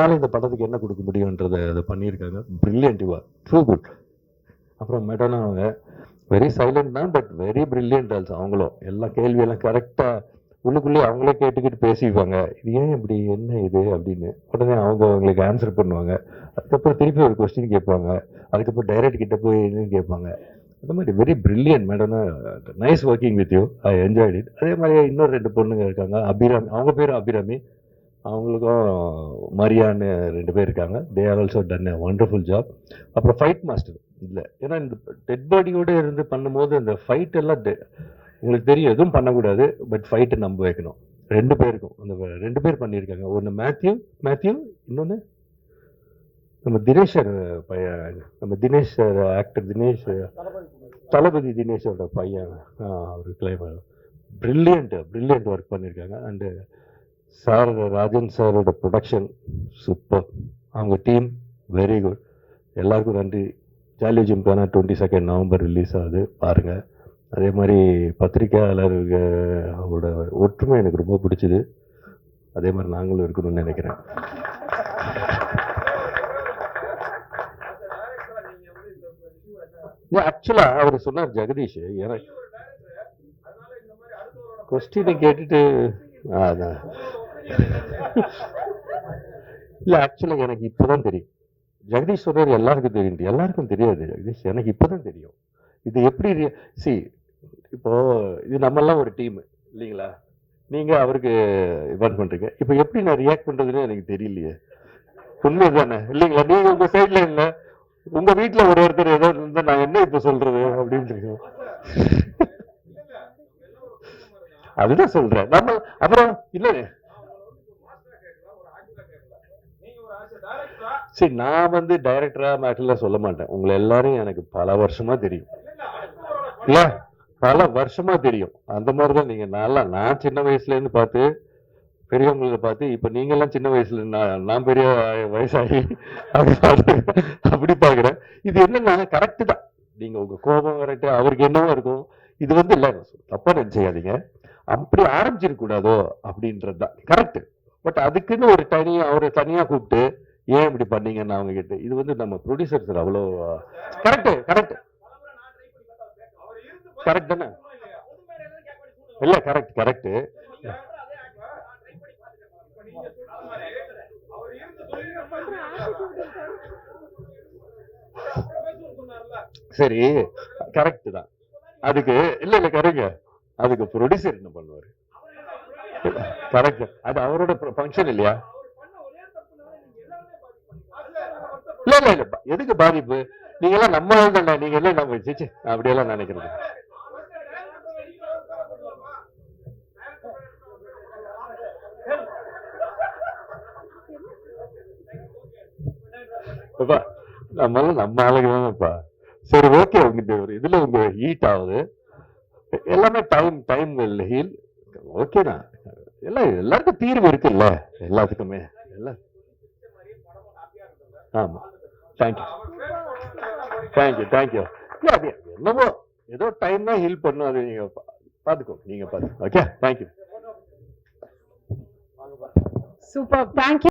என்னால் இந்த படத்துக்கு என்ன கொடுக்க முடியுன்றதை அதை பண்ணியிருக்காங்க. Brilliant you are, true good. அப்புறம் மெடோனா அவங்க வெரி சைலண்ட் தான், பட் வெரி பிரில்லியன்ட் ஆல்சோ. அவங்களும் எல்லா கேள்வியெல்லாம் கரெக்டாக உள்ளுக்குள்ளேயே அவங்களே கேட்டுக்கிட்டு பேசிக்குவாங்க. இது ஏன் இப்படி, என்ன இது அப்படின்னு. உடனே அவங்க அவங்களுக்கு ஆன்சர் பண்ணுவாங்க. அதுக்கப்புறம் திருப்பி ஒரு கொஸ்டின் கேட்பாங்க. அதுக்கப்புறம் டைரக்ட் கிட்ட போய் என்னன்னு கேட்பாங்க. அந்த மாதிரி வெரி பிரில்லியன்ட் மேடம்னா. Nice working with you, I enjoyed it. அதே மாதிரி இன்னொரு 2 பொண்ணுங்க இருக்காங்க, அபிராமி, அவங்க பேரும் அபிராமி. அவங்களுக்கும் மரியான்னு 2 பேர் இருக்காங்க. They are also done a wonderful job. அப்புறம் ஃபைட் மாஸ்டர் இல்லை, ஏன்னா இந்த டெட் பாடியோடு இருந்து பண்ணும்போது இந்த ஃபைட் எல்லாம் உங்களுக்கு தெரியும், எதுவும் பண்ணக்கூடாது, பட் ஃபைட்டை நம்ப வைக்கணும். 2 பேருக்கும் அந்த 2 பேர் பண்ணியிருக்காங்க. ஒன்று மேத்யூ, இன்னொன்று நம்ம தினேஷ் பையன், நம்ம தினேஷ் ஆக்டர் தினேஷ், தளபதி தினேஷோட பையன், அவர் கிளைமர். பிரில்லியன்ட் ஒர்க் பண்ணியிருக்காங்க. அண்டு சார், ராஜன் சாரோட ப்ரொடக்ஷன் சூப்பர். அவங்க டீம் வெரி குட். எல்லாருக்கும் நன்றி. ஜாலி ஜிம்கானா 22 நவம்பர் ரிலீஸ் ஆகுது, பாருங்கள். அதே மாதிரி பத்திரிக்கையாளருக்கு அவரோட ஒற்றுமை எனக்கு ரொம்ப பிடிச்சிது. அதே மாதிரி நாங்களும் இருக்கணும்னு நினைக்கிறேன். ஆக்சுவலாக அவர் சொன்னார் ஜெகதீஷ், எனக்கு கொஸ்டினை கேட்டுட்டு அதான் இல்லை, ஆக்சுவலாக எனக்கு இப்போதான் தெரியும். ஜெகதீஷ் சொல்றாரு எல்லாருக்கும் தெரியும், எல்லாருக்கும் தெரியாது ஜெகதீஷ், எனக்கு இப்போதான் தெரியும். இது எப்படி இப்போ இது நம்மெல்லாம் ஒரு டீம் இல்லைங்களா? நீங்க அவருக்கு இன்வைட் பண்றீங்க. இப்போ எப்படி நான் ரியாக்ட் பண்றதுன்னு எனக்கு தெரியலையே. உண்மை தானே இல்லைங்களா? நீங்க உங்க சைட்ல இல்ல, உங்க வீட்டுல ஒருத்தர் ஏதோ இருந்தா நான் என்ன இப்ப சொல்றது அப்படின்னு அதுதான் சொல்றேன். நம்ம அப்புறம் இல்ல, சரி, நான் வந்து டைரக்டரா மேட்டர்லாம் சொல்ல மாட்டேன். உங்களை எல்லாரும் எனக்கு பல வருஷமா தெரியும், இல்ல பல வருஷமா தெரியும். அந்த மாதிரிதான் நீங்க. நான் சின்ன வயசுல இருந்து பார்த்து, பெரியவங்களை பார்த்து, இப்ப நீங்க எல்லாம் சின்ன வயசுல நான் பெரிய வயசாகி அப்படி பாக்குறேன். இது என்னன்னா கரெக்ட் தான். நீங்க உங்க கோபம் கரெக்ட், அவருக்கு என்னவோ இருக்கும். இது வந்து இல்ல, தப்பா நினைச்சுக்காதீங்க, அப்படி ஆரம்பிச்சிருக்க கூடாதோ அப்படின்றதுதான் கரெக்ட். பட் அதுக்குன்னு ஒரு அவரை தனியா கூப்பிட்டு ஏன் இப்படி பண்ணீங்கன்னு அவங்க கிட்ட, இது வந்து நம்ம ப்ரொடியூசர்ஸ் அவ்வளோ கரெக்ட் தானே? இல்ல கரெக்ட். சரி, கரெக்ட் தான். அதுக்கு இல்ல கரெக்ட். அதுக்கு ப்ரொடியூசர் என்ன பண்ணுவாரு? கரெக்ட், அது அவரோட ஃபங்க்ஷன் இல்லையா? இல்ல எதுக்கு பாதிப்பு? நீங்க எல்லாம் நம்ம தானே, நீங்க எல்லாம் நம்ம அப்படியெல்லாம் நினைக்கிறது. நம்ம ஆளுங்க தானேப்பா. சரி, ஓகே. உங்க இதுல உங்க ஹீட் ஆகுது எல்லாமே, டைம் ஹீல். ஓகேண்ணா, எல்லாருக்கும் தீர்வு இருக்குல்ல, எல்லாத்துக்குமே. ஆமா, தேங்க்யூ. என்னமோ ஏதோ டைம் தான் ஹீல் பண்ணும், அது நீங்க பாத்துக்கோ, நீங்க பாத்து. Okay, thank you. Super, thank you.